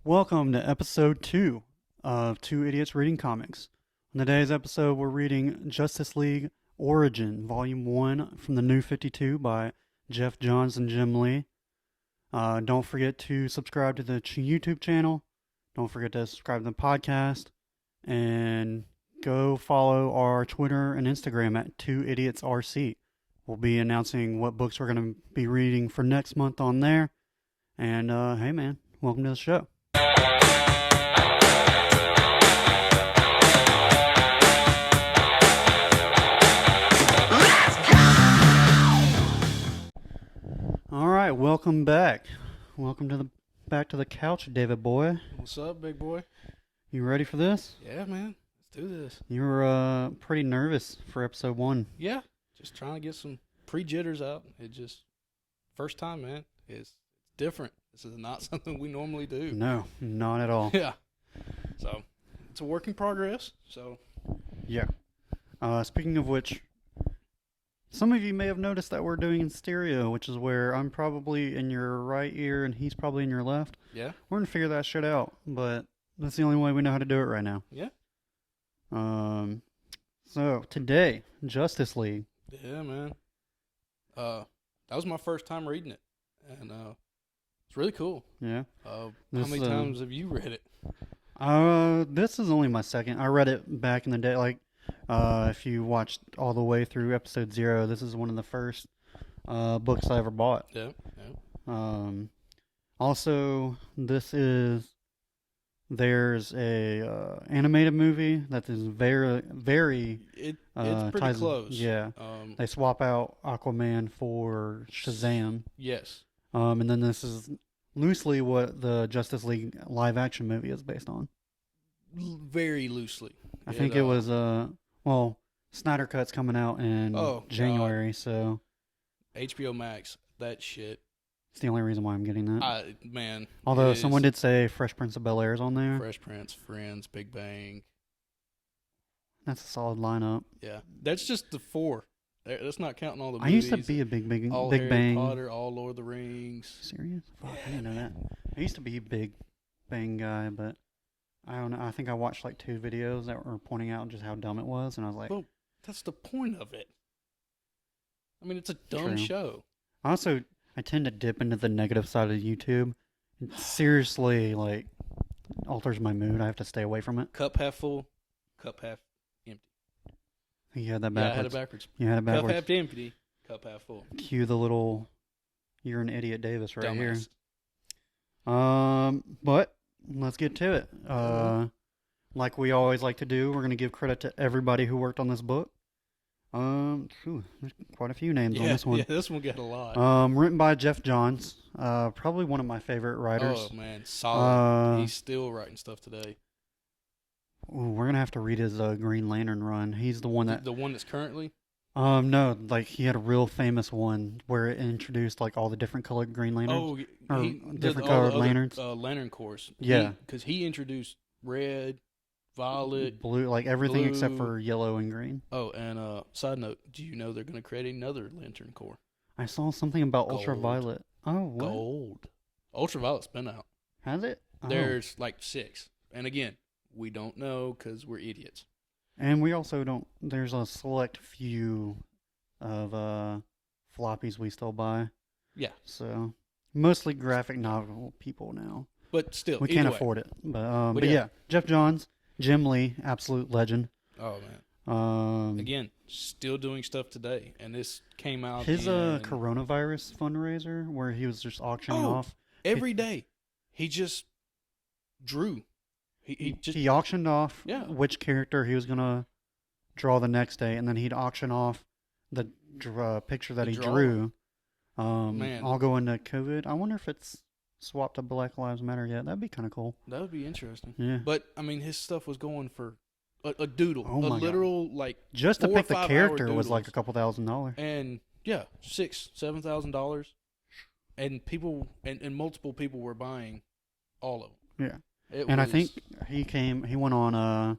Welcome to episode 2 of Two Idiots Reading Comics. On today's episode, we're reading Justice League Origin, Volume 1 from the New 52 by Jeff Johns and Jim Lee. Don't forget to subscribe to the YouTube channel. Don't forget to subscribe to the podcast. And go follow our Twitter and Instagram at 2IdiotsRC. We'll be announcing what books we're going to be reading for next month on there. And hey man, welcome to the show. All right, welcome back. Welcome to back to the couch, David boy. What's up, big boy? You ready for this? Yeah, man. Let's do this. You were pretty nervous for episode 1. Yeah, just trying to get some pre-jitters out. It just first time, man. It's different. This is not something we normally do. No, not at all. Yeah. So it's a work in progress. So yeah. Speaking of which, some of you may have noticed that we're doing in stereo, which is where I'm probably in your right ear and he's probably in your left. yeah, We're gonna figure that shit out, but that's the only way we know how to do it right now. yeah, So today, Justice League. yeah, man. That was my first time reading it, and it's really cool. Yeah. How This, many times have you read it? This is only my second. I read it back in the day. Like, if you watched all the way through episode 0, this is one of the first books I ever bought. Yeah, yeah. Also, there's a animated movie that is very It's pretty close. Yeah, they swap out Aquaman for Shazam. Yes. And then this is loosely what the Justice League live action movie is based on. Very loosely. I think it was well, Snyder Cut's coming out in January, so HBO Max. That shit. it's the only reason why I'm getting that. Man. Although someone did say Fresh Prince of Bel-Air is on there. Fresh Prince, Friends, Big Bang. That's a solid lineup. Yeah, that's just the 4. That's not counting all the I movies. used to be a big all Big Harry Bang. Potter, all Lord of the Rings. Serious? Fuck, I didn't know that. I used to be a Big Bang guy, but I don't know. I think I watched like 2 videos that were pointing out just how dumb it was, and I was like, Well, that's the point of it. I mean, it's a dumb True. show. I tend to dip into the negative side of YouTube. It seriously, like, alters my mood. I have to stay away from it. Cup half full, cup half empty. You had that Yeah, I backwards. had it backwards. You had it Cup backwards. half empty, cup half full. Cue the little, you're an idiot Davis right Dumbass. here. But let's get to it. Like we always like to do, we're going to give credit to everybody who worked on this book. There's quite a few names on this one. Yeah, this one got a lot. Written by Jeff Johns. Probably one of my favorite writers. Oh, man, solid. He's still writing stuff today. We're going to have to read his Green Lantern run. He's the one that... The one that's currently? No, like he had a real famous one where it introduced like all the different colored Green Lanterns. Or different colored lanterns. Lantern Corps. Yeah. Because he introduced red, violet, blue, like everything blue. except for yellow and green. Oh, and side note, do you know they're going to create another Lantern Corps? I saw something about Gold. ultraviolet. Oh, what? Gold. Ultraviolet's been out. Has it? Oh. There's like 6. And again, we don't know because we're idiots. And we also don't. There's a select few of floppies we still buy. Yeah. So mostly graphic novel people now. But still, We can't afford it. But yeah, Jeff Johns, Jim Lee, absolute legend. Oh man. Um, Again, still doing stuff today, and this came out. his coronavirus fundraiser where he was just auctioning off every day. He just drew. He auctioned off which character he was gonna draw the next day, and then he'd auction off the picture that he drew. Man, I'll go into COVID. I wonder if it's swapped to Black Lives Matter yet. That'd be kind of cool. that would be interesting. Yeah. But I mean, his stuff was going for a doodle, Oh my a literal God. like Just to 4 or pick the 5 character hour was like doodles. a couple $1,000s. And yeah, $6,000-$7,000, and people and multiple people were buying all of them. Yeah. I think he went on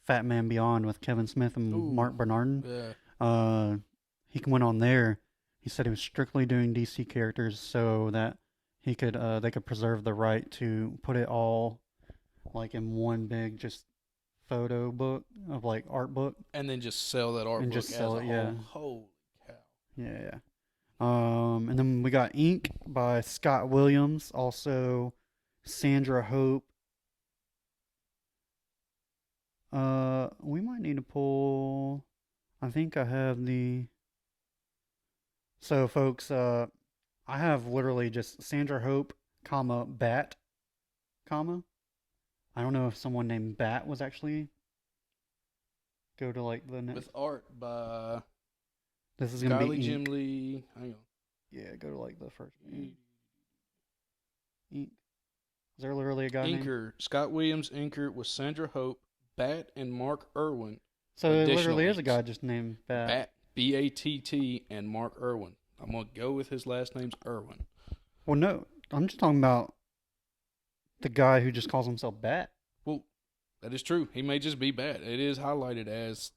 Fat Man Beyond with Kevin Smith and Mark Bernardin. Yeah. He went on there. He said he was strictly doing DC characters so that they could preserve the right to put it all like in one big just photo book of like art book And then just sell that art and book just as sell a it. whole. Yeah, Holy cow. yeah. And then we got Ink by Scott Williams, also Sandra Hope. We might need to pull. I think I have the. So, folks, I have literally just Sandra Hope, comma Bat, comma. I don't know if someone named Bat was actually go to like the next. With art by This is gonna Skyly be Jim Ink. Lee. Hang Yeah, go to like the first on. Ink. Is there literally a guy named? Inker. Scott Williams, inker with Sandra Hope, Bat, and Mark Irwin. So there Additional literally is a inks. guy just named Bat. Bat, B-A-T-T, and Mark Irwin. I'm going to go with his last name's Irwin. Well, no, I'm just talking about the guy who just calls himself Bat. Well, that is true. He may just be Bat. It is highlighted as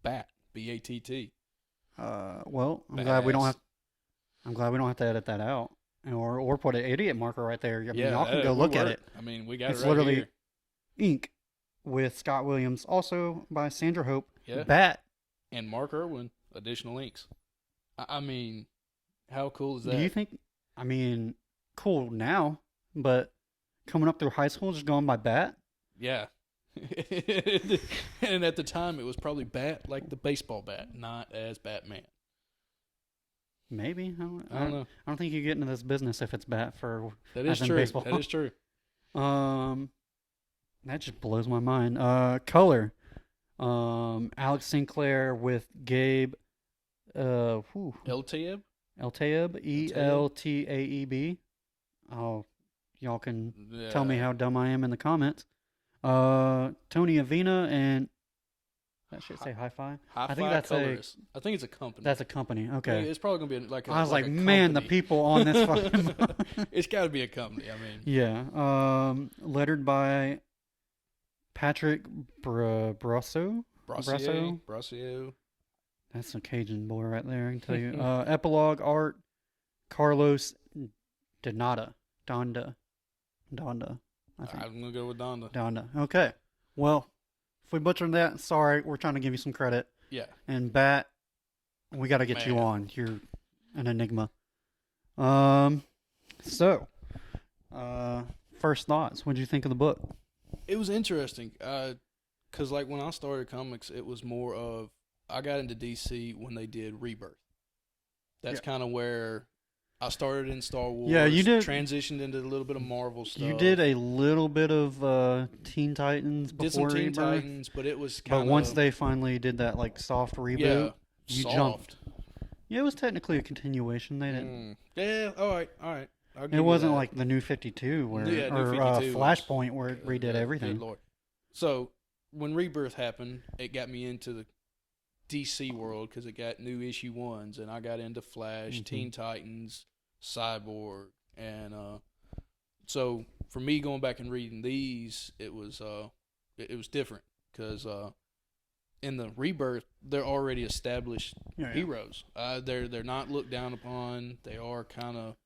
Bat, B-A-T-T. Well, I'm glad we don't have to edit that out, or put an idiot marker right there. I mean, y'all can go look at it. I mean, we got It's it right literally here. Ink with Scott Williams, also by Sandra Hope. Yeah. Bat. And Mark Irwin, additional inks. I mean, how cool is that? Do you think? I mean, cool now, but coming up through high school, just going by Bat. Yeah. And at the time, it was probably Bat like the baseball bat, not as Batman. Maybe I don't know. I don't think you get into this business if it's Bat for That is as in true. baseball. That is true. That just blows my mind. Color. Alex Sinclair with Gabe. LTM? Eltaeb, Eltaeb. Oh, y'all can tell me how dumb I am in the comments. Tony Avina and that should say Hi-Fi. Hi-Fi I think that's Colorist. I think it's a company. That's a company. Okay. Yeah, it's probably gonna be like. I was like, a man, the company. people on this fucking. It's got to be a company. I mean. Yeah. Lettered by Patrick Brasso. Brassier. That's a Cajun boy right there, I can tell you. Epilogue art, Carlos Donda, I think. I'm going to go with Donda. Donda. Okay. Well, if we butchered that, sorry. We're trying to give you some credit. Yeah. And Bat, we got to get you Man. on. You're an enigma. First thoughts. What did you think of the book? It was interesting. Because, like, when I started comics, it was more of, I got into DC when they did Rebirth. That's kind of where I started in Star Wars. Yeah, you did. Transitioned into a little bit of Marvel stuff. You did a little bit of Teen Titans before Did some Teen Rebirth, Titans, but it was kind of. But once they finally did that like soft reboot, yeah, you soft. jumped. Yeah, it was technically a continuation. They didn't. Yeah, all right. I'll give It you wasn't that. like the New 52 where, Yeah, New or 52 Flashpoint where it redid Good everything. Lord. So when Rebirth happened, it got me into the DC world because it got new issue ones, and I got into Flash, Teen Titans, Cyborg, and so for me going back and reading these, it was different because in the Rebirth they're already established heroes. They're not looked down upon. They are kind of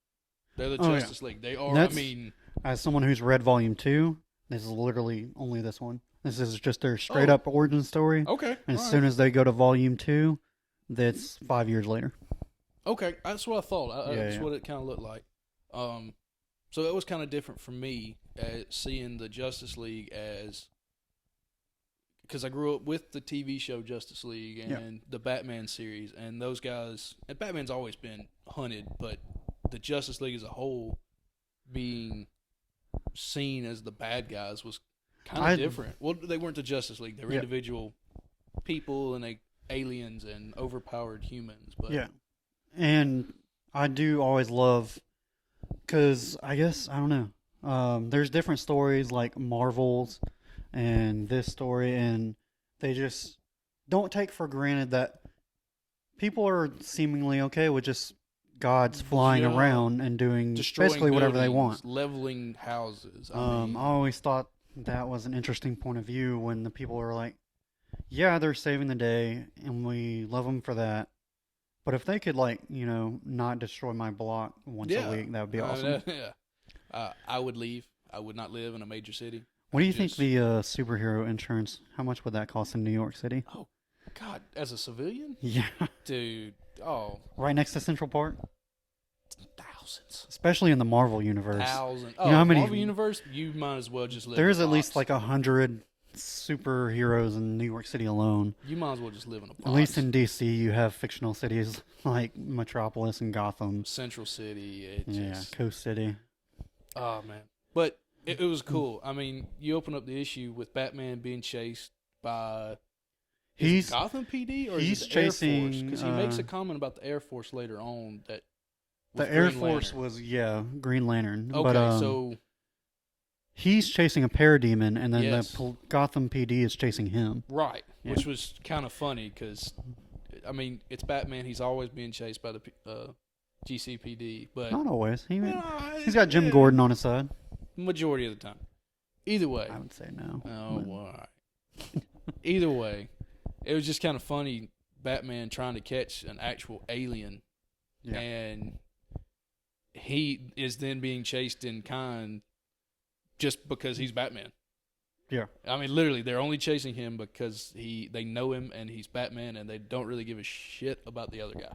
they're the Justice League. They are. That's, I mean, as someone who's read Volume 2, this is literally only this one. This is just their straight up origin story. Okay. And as soon as they go to Volume 2, that's 5 years later. Okay, that's what I thought. That's what it kind of looked like. So it was kind of different for me seeing the Justice League as because I grew up with the TV show Justice League and the Batman series, and those guys. And Batman's always been hunted, but the Justice League as a whole being seen as the bad guys was kind of different. Well, they weren't the Justice League; they were individual people and aliens and overpowered humans. But and I do always love because I guess I don't know. There's different stories like Marvel's and this story, and they just don't take for granted that people are seemingly okay with just gods flying around and doing basically whatever they want, leveling houses. I always thought that was an interesting point of view when the people are like, yeah, they're saving the day and we love them for that, But if they could, like, not destroy my block once a week, that would be awesome. I would leave. I would not live in a major city. What do you think the superhero insurance, how much would that cost in New York City? Oh, God, as a civilian? Yeah. Dude, Right next to Central Park? Thousands. Especially in the Marvel universe. Thousands. You know how many, Marvel universe, you might as well just live there's in a at box. least like 100 superheroes in New York City alone. You might as well just live in a box. At least in DC, you have fictional cities like Metropolis and Gotham. Central City. Coast City. Oh, man. But it was cool. I mean, you open up the issue with Batman being chased by... Is it Gotham PD or is it the Air Force? Because he makes a comment about the Air Force later on that... The Air Force was, Green Lantern. Okay, but, so... he's chasing a parademon, and then the Gotham PD is chasing him. Right, which was kind of funny because, I mean, it's Batman. He's always being chased by the GCPD, but not always. He's got Jim Gordon on his side. Majority of the time. Either way. I would say no. Oh, all right. Either way, it was just kind of funny, Batman trying to catch an actual alien, and he is then being chased in kind just because he's Batman. Yeah. I mean, literally, they're only chasing him because they know him and he's Batman, and they don't really give a shit about the other guy.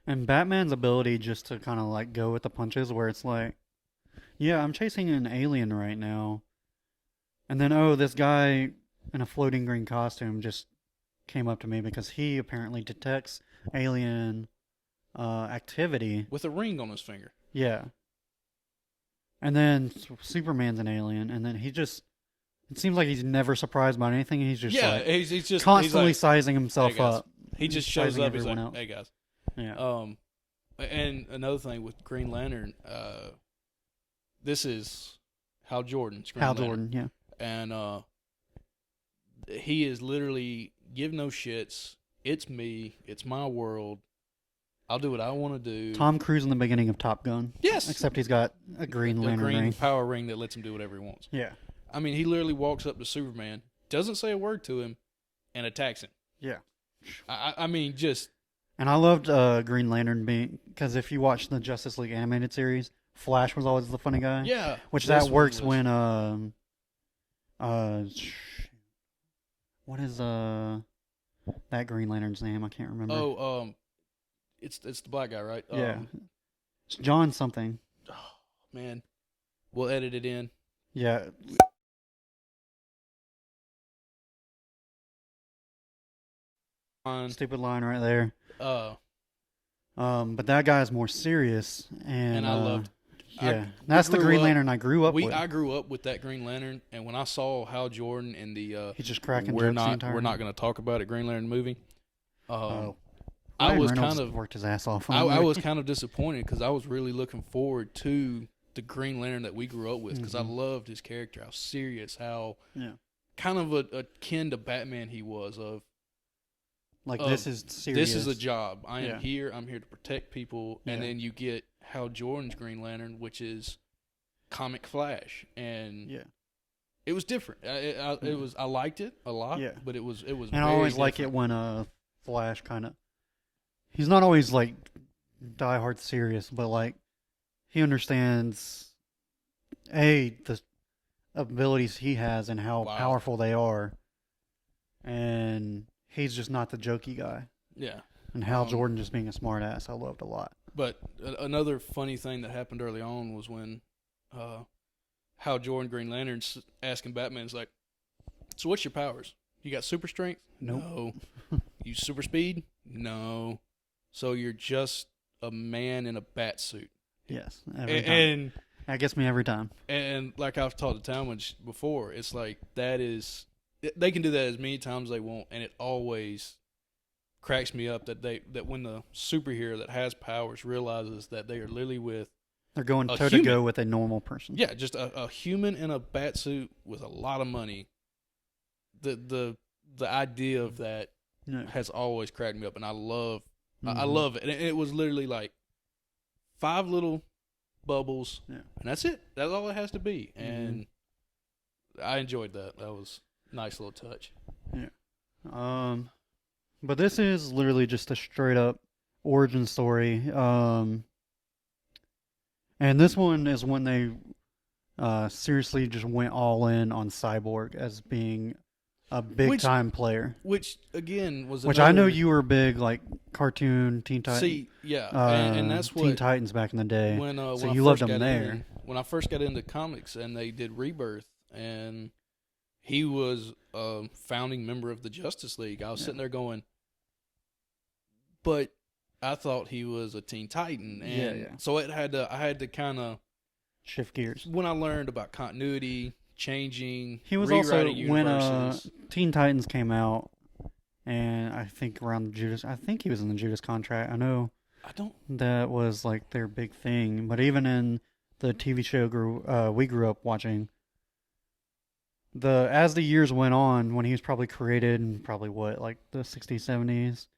And Batman's ability just to kind of like go with the punches, where it's like, yeah, I'm chasing an alien right now, and then this guy in a floating green costume just came up to me because he apparently detects alien activity with a ring on his finger. Yeah. And then Superman's an alien, and then it seems like he's never surprised by anything. He's just he's just constantly like, sizing himself up. He just shows up. He's like, "Hey guys." Yeah. And another thing with Green Lantern, this is Hal Jordan's Green Lantern. Jordan, yeah. And he is literally give no shits. It's me. It's my world. I'll do what I want to do. Tom Cruise in the beginning of Top Gun. Yes. Except he's got a Green Lantern ring. Power ring that lets him do whatever he wants. Yeah. I mean, he literally walks up to Superman, doesn't say a word to him, and attacks him. Yeah. I mean, just... And I loved Green Lantern because if you watch the Justice League animated series, Flash was always the funny guy. Yeah. Which that works when... what is that Green Lantern's name? I can't remember. It's the black guy, right? Yeah. It's John something. Oh, man. We'll edit it in. Yeah. Stupid line right there. But that guy is more serious, and I loved. Yeah, that's the Green Lantern I grew up with. I grew up with that Green Lantern, and when I saw Hal Jordan in the he's just cracking. We're not going to talk about it. Green Lantern movie. I was kind of worked his ass off. I was kind of disappointed because I was really looking forward to the Green Lantern that we grew up with because I loved his character, how serious, how kind of akin to Batman he was. This is serious. This is a job. I am here. I'm here to protect people. And then you get Hal Jordan's Green Lantern, which is comic Flash, and it was different. I liked it a lot. Yeah. But it was. And I always like it when Flash kind of. He's not always like diehard serious, but like he understands the abilities he has and how powerful they are, and he's just not the jokey guy. Yeah. And Hal Jordan just being a smart ass, I loved a lot. But another funny thing that happened early on was when Hal Jordan, Green Lantern's asking Batman, like, so what's your powers? You got super strength? Nope. No. You super speed? No. So you're just a man in a bat suit. Yes. And that gets me every time. And like I've talked to Talmadge before, it's like they can do that as many times as they want, and it always cracks me up that when the superhero that has powers realizes that they are literally they're going toe to go with a normal person. Yeah, just a human in a bat suit with a lot of money. The idea of that has always cracked me up, and I love it. And it was literally like 5 little bubbles, and that's it. That's all it has to be. And I enjoyed that. That was a nice little touch. Yeah. But this is literally just a straight up origin story. And this one is when they seriously just went all in on Cyborg as being a big time player. Which again was which I know you were big like cartoon Teen Titans. See, yeah, and that's what Teen Titans back in the day. When you loved them there. When I first got into comics and they did Rebirth, and he was a founding member of the Justice League, I was sitting there going, but I thought he was a Teen Titan, and so I had to kind of shift gears. When I learned about continuity, changing, he was also when Teen Titans came out, and I think around Judas. I think he was in the Judas Contract. That was like their big thing. But even in the TV show we grew up watching, as the years went on, when he was probably created in probably like the 60s, 70s,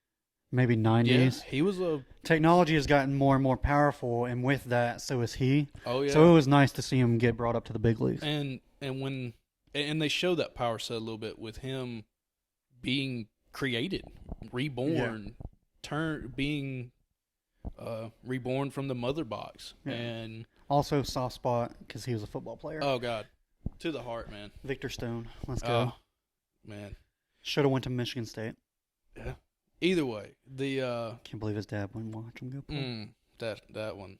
maybe 90s. Yeah, he was technology has gotten more and more powerful, and with that, so is he. Oh yeah. So it was nice to see him get brought up to the big leagues. And they show that power set a little bit with him being created, reborn, being reborn from the mother box, and also soft spot because he was a football player. Oh God, to the heart, man. Victor Stone, let's go, man. Should have went to Michigan State. Yeah. Either way, can't believe his dad wouldn't watch him go play. That one.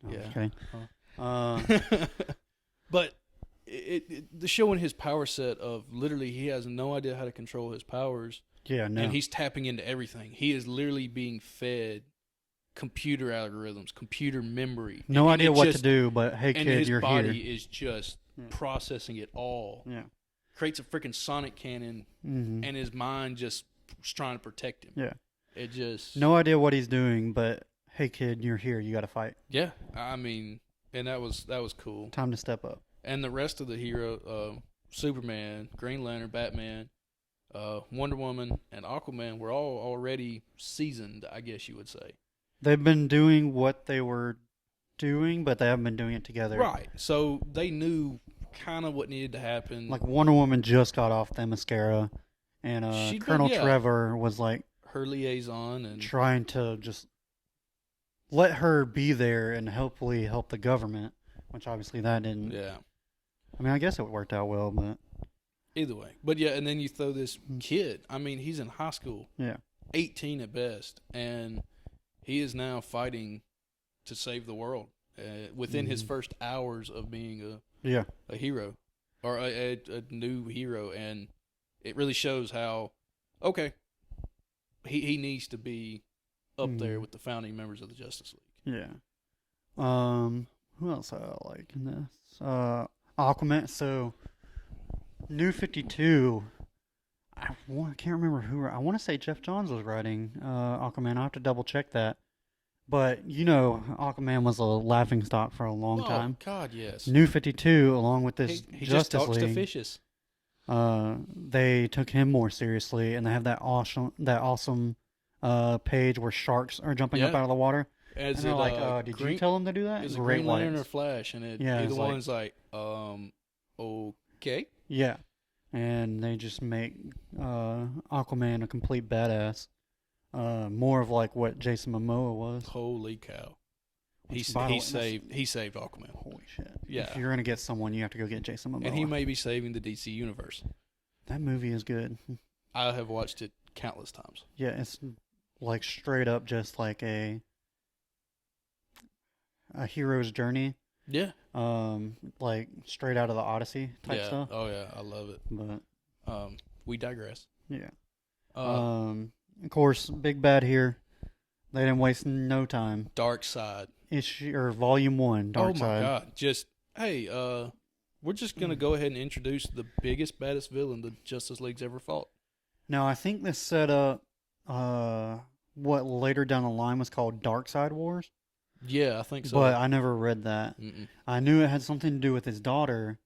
Yeah. Okay. But the showing his power set of literally he has no idea how to control his powers. Yeah, no. And he's tapping into everything. He is literally being fed computer algorithms, computer memory. No idea what to do, but hey kid, you're here. And his body is just processing it all. Yeah. Creates a freaking sonic cannon, and his mind just trying to protect him. Yeah. It just... No idea what he's doing, but hey kid, you're here. You got to fight. Yeah. I mean, and that was cool. Time to step up. And the rest of the hero, Superman, Green Lantern, Batman, Wonder Woman, and Aquaman were all already seasoned, I guess you would say. They've been doing what they were doing, but they haven't been doing it together. Right. So they knew kind of what needed to happen. Like Wonder Woman just got off the mascara, and Colonel Trevor was like her liaison and trying to just let her be there and hopefully help the government, which obviously that didn't. Yeah. I mean, I guess it worked out well, but either way. But yeah, and then you throw this kid. I mean, he's in high school. Yeah. 18 at best, and he is now fighting to save the world within his first hours of being a hero or a new hero, and it really shows how he needs to be up there with the founding members of the Justice League. Yeah. Who else I like in this? Aquaman. So, New 52. I can't remember who. I want to say Jeff Johns was writing Aquaman. I'll have to double check that. But, Aquaman was a laughingstock for a long time. Oh, God, yes. New 52, along with this he Justice just talks League, to fishes. They took him more seriously, and they have that awesome page where sharks are jumping up out of the water. And they're like, did you tell him to do that? Is it Green Lantern or Flash? And either one's like, okay. Yeah. And they just make Aquaman a complete badass. More of like what Jason Momoa was. Holy cow! He saved Aquaman. Holy shit! Yeah. If you're gonna get someone, you have to go get Jason Momoa. And he may be saving the DC universe. That movie is good. I have watched it countless times. Yeah, it's like straight up just like a hero's journey. Yeah. Like straight out of the Odyssey type stuff. Oh yeah, I love it. But we digress. Yeah. Of course, big bad here. They didn't waste no time. Darkseid. Volume 1, Darkseid. Oh my God! Just we're just gonna go ahead and introduce the biggest, baddest villain the Justice League's ever fought. Now, I think this set up what later down the line was called Darkseid Wars. Yeah, I think so. But I never read that. I knew it had something to do with his daughter.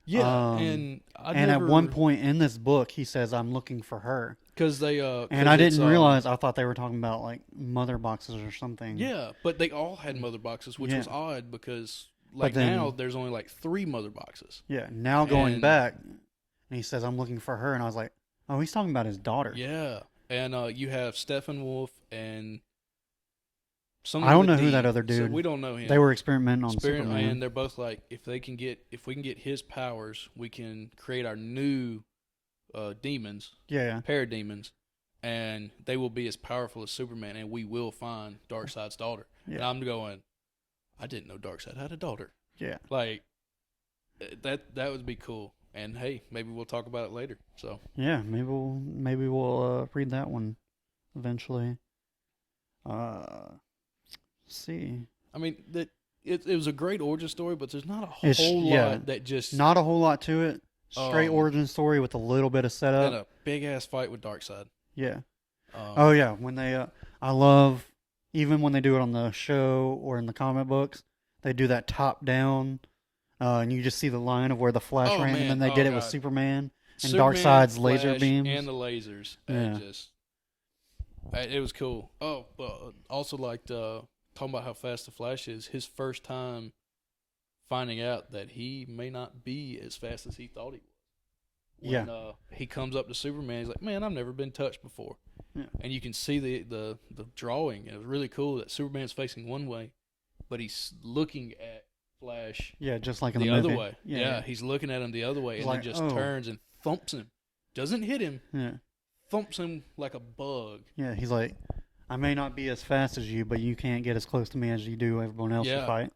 Yeah, and at one point in this book, he says, "I'm looking for her." Because they and I didn't realize. I thought they were talking about like mother boxes or something. Yeah, but they all had mother boxes, which was odd because now there's only like 3 mother boxes. Yeah, now going back, and he says, "I'm looking for her," and I was like, "Oh, he's talking about his daughter." Yeah, And you have Steppenwolf and I don't know who that other dude. So we don't know him. They were experimenting on Superman. And they're both like, if we can get his powers, we can create our new demons. Yeah. Parademons. And they will be as powerful as Superman, and we will find Darkseid's daughter. Yeah. And I'm going, I didn't know Darkseid had a daughter. Yeah. Like, that would be cool. And hey, maybe we'll talk about it later. So yeah, maybe we'll read that one eventually. Let's see. I mean, it was a great origin story, but there's not a whole lot that just not a whole lot to it. Straight origin story with a little bit of setup. And a big ass fight with Darkseid. Yeah. Oh yeah, when they I love even when they do it on the show or in the comic books, they do that top down, and you just see the line of where the Flash ran, and then they did it with Superman and Darkseid's laser beams and the lasers. Yeah. And it was cool. Oh, but also liked talking about how fast the Flash is. His first time finding out that he may not be as fast as he thought he was. When, he comes up to Superman, he's like, "Man, I've never been touched before." Yeah. And you can see the drawing. And it was really cool that Superman's facing one way, but he's looking at Flash. Yeah, just like in the movie. Other way. Yeah, he's looking at him the other way, and then just turns and thumps him. Doesn't hit him. Yeah. Thumps him like a bug. Yeah, he's like, I may not be as fast as you, but you can't get as close to me as you do everyone else to fight.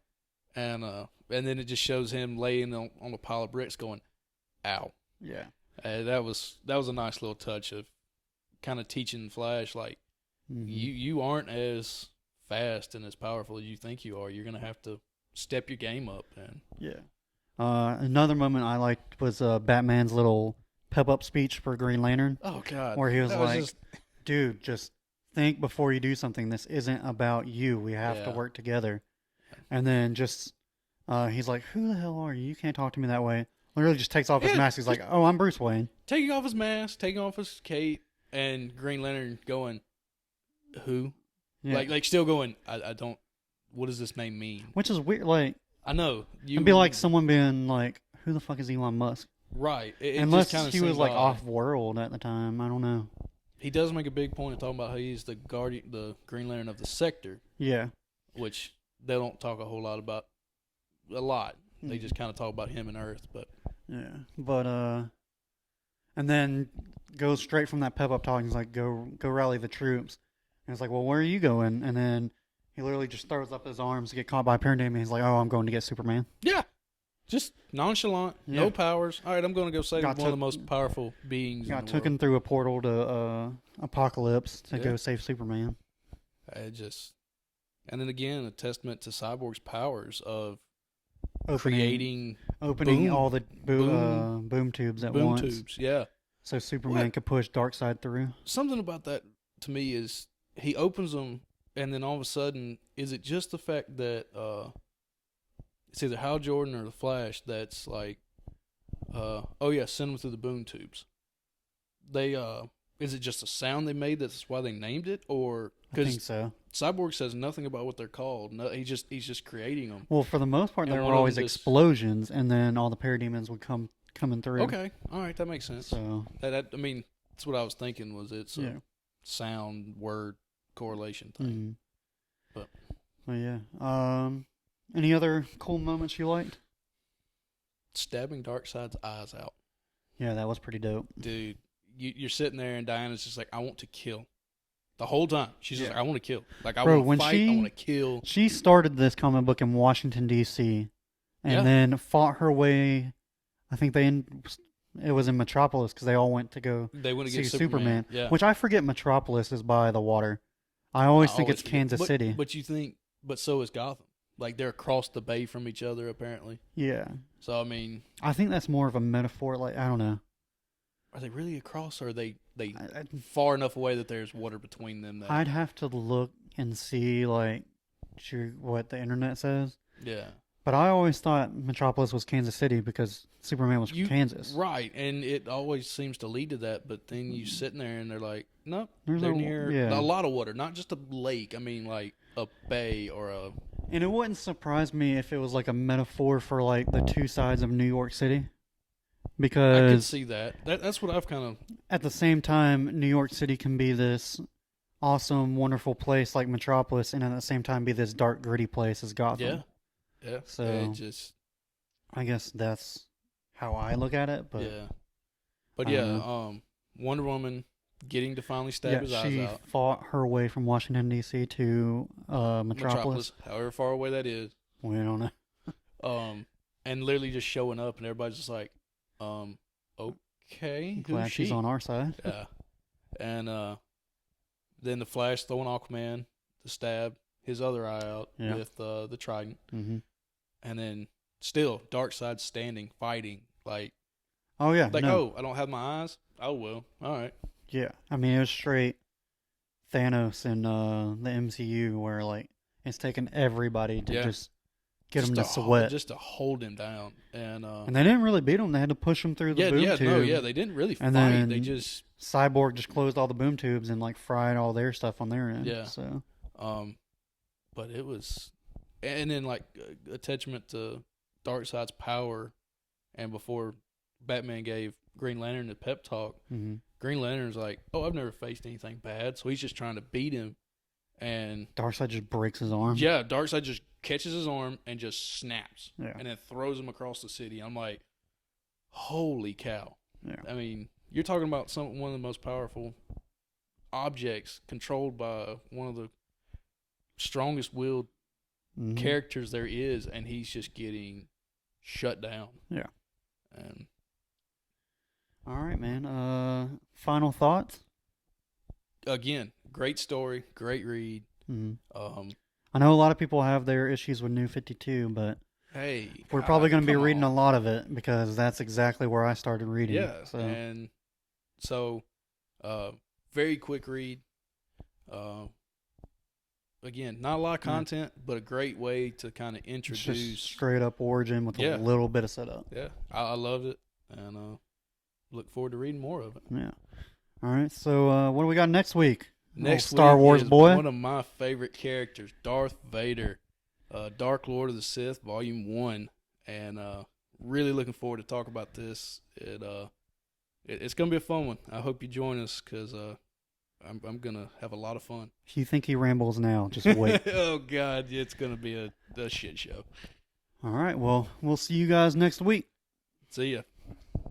And then it just shows him laying on a pile of bricks going, "Ow." Yeah. That was a nice little touch of kind of teaching Flash, like, you aren't as fast and as powerful as you think you are. You're going to have to step your game up. And yeah. Another moment I liked was Batman's little pep-up speech for Green Lantern. Oh, God. Where he was like, dude, just think before you do something. This isn't about you. We have to work together. And then just, he's like, who the hell are you? You can't talk to me that way. Literally just takes off his mask. He's like, oh, I'm Bruce Wayne. Taking off his mask, taking off his cape, and Green Lantern going, who? Yeah. Like still going, I don't, what does this name mean? Which is weird. Like, I know. It'd be like someone being like, who the fuck is Elon Musk? Right. Unless he was like off-world at the time. I don't know. He does make a big point of talking about how he's the Green Lantern of the Sector. Yeah. Which they don't talk a whole lot about. A lot. They just kind of talk about him and Earth, but yeah, but and then goes straight from that pep-up talk. He's like, "Go rally the troops," and it's like, "Well, where are you going?" And then he literally just throws up his arms to get caught by a parademon. And he's like, "Oh, I'm going to get Superman." Yeah, just nonchalant, no powers. All right, I'm going to go save one of the most powerful beings. Got taken through a portal to Apocalypse to go save Superman. And then again, a testament to Cyborg's powers of opening all the boom tubes at once. Boom tubes, yeah. So Superman could push Darkseid through. Something about that to me is he opens them, and then all of a sudden, is it just the fact that it's either Hal Jordan or the Flash that's like, send them through the boom tubes. They is it just a sound they made that's why they named it, or I think so. Cyborg says nothing about what they're called. No, he's just creating them. Well, for the most part, there were always explosions, and then all the parademons would coming through. Okay, all right, that makes sense. So that I mean, that's what I was thinking. Was it's a sound word correlation thing? Mm-hmm. Any other cool moments you liked? Stabbing Darkseid's eyes out. Yeah, that was pretty dope, dude. You're sitting there, and Diana's just like, I want to kill. The whole time. She's just like, I want to kill. Like, I want to fight, I want to kill. She started this comic book in Washington, D.C., and then fought her way, I think it was in Metropolis, because they all went to go see Superman. Yeah. Which I forget Metropolis is by the water. I always think it's Kansas City. But so is Gotham. Like, they're across the bay from each other, apparently. Yeah. So, I mean, I think that's more of a metaphor. Like, I don't know. Are they really across, or are they far enough away that there's water between them? I'd have to look and see, like, what the internet says. Yeah. But I always thought Metropolis was Kansas City because Superman was from Kansas. Right, and it always seems to lead to that, but then you sitting there and they're like, nope, they're near a lot of water, not just a lake. I mean, like a bay or a... And it wouldn't surprise me if it was like a metaphor for like the two sides of New York City. because I could see that. That's what I've kind of. At the same time, New York City can be this awesome, wonderful place like Metropolis, and at the same time be this dark, gritty place as Gotham. Yeah. So it just. I guess that's how I look at it. But yeah. But yeah, Wonder Woman getting to finally stab his eyes out. She fought her way from Washington D.C. to Metropolis, however far away that is. We don't know. And literally just showing up, and everybody's just like, okay, glad she's on our side. Yeah, and then the Flash throwing Aquaman to stab his other eye out with the trident, and then still Darkseid standing, fighting like. Oh yeah, I don't have my eyes. Oh well, all right. Yeah, I mean it was straight Thanos in the MCU where like it's taken everybody to just get him to sweat, just to hold him down, and they didn't really beat him. They had to push him through the boom tube. They didn't really fight. Then they just Cyborg just closed all the boom tubes and like fried all their stuff on their end. Yeah. So, but it was, and then like attachment to Darkseid's power, and before Batman gave Green Lantern the pep talk, Green Lantern's like, "Oh, I've never faced anything bad," so he's just trying to beat him, and Darkseid just breaks his arm. Yeah, Darkseid just catches his arm and just snaps, and then throws him across the city. I'm like, holy cow! Yeah. I mean, you're talking about one of the most powerful objects controlled by one of the strongest willed characters there is, and he's just getting shut down. Yeah. And all right, man. Final thoughts? Again, great story, great read. I know a lot of people have their issues with New 52, but hey, we're probably going to be reading a lot of it because that's exactly where I started reading. Yeah, and so very quick read. Again, not a lot of content, but a great way to kind of introduce. It's just straight up origin with a little bit of setup. Yeah, I loved it, and look forward to reading more of it. Yeah. All right, so what do we got next week? Next Star week Wars is boy. One of my favorite characters, Darth Vader, Dark Lord of the Sith, Volume 1, and really looking forward to talk about this. It's going to be a fun one. I hope you join us because I'm going to have a lot of fun. If you think he rambles now, just wait. Oh, God, it's going to be a shit show. All right, well, we'll see you guys next week. See ya.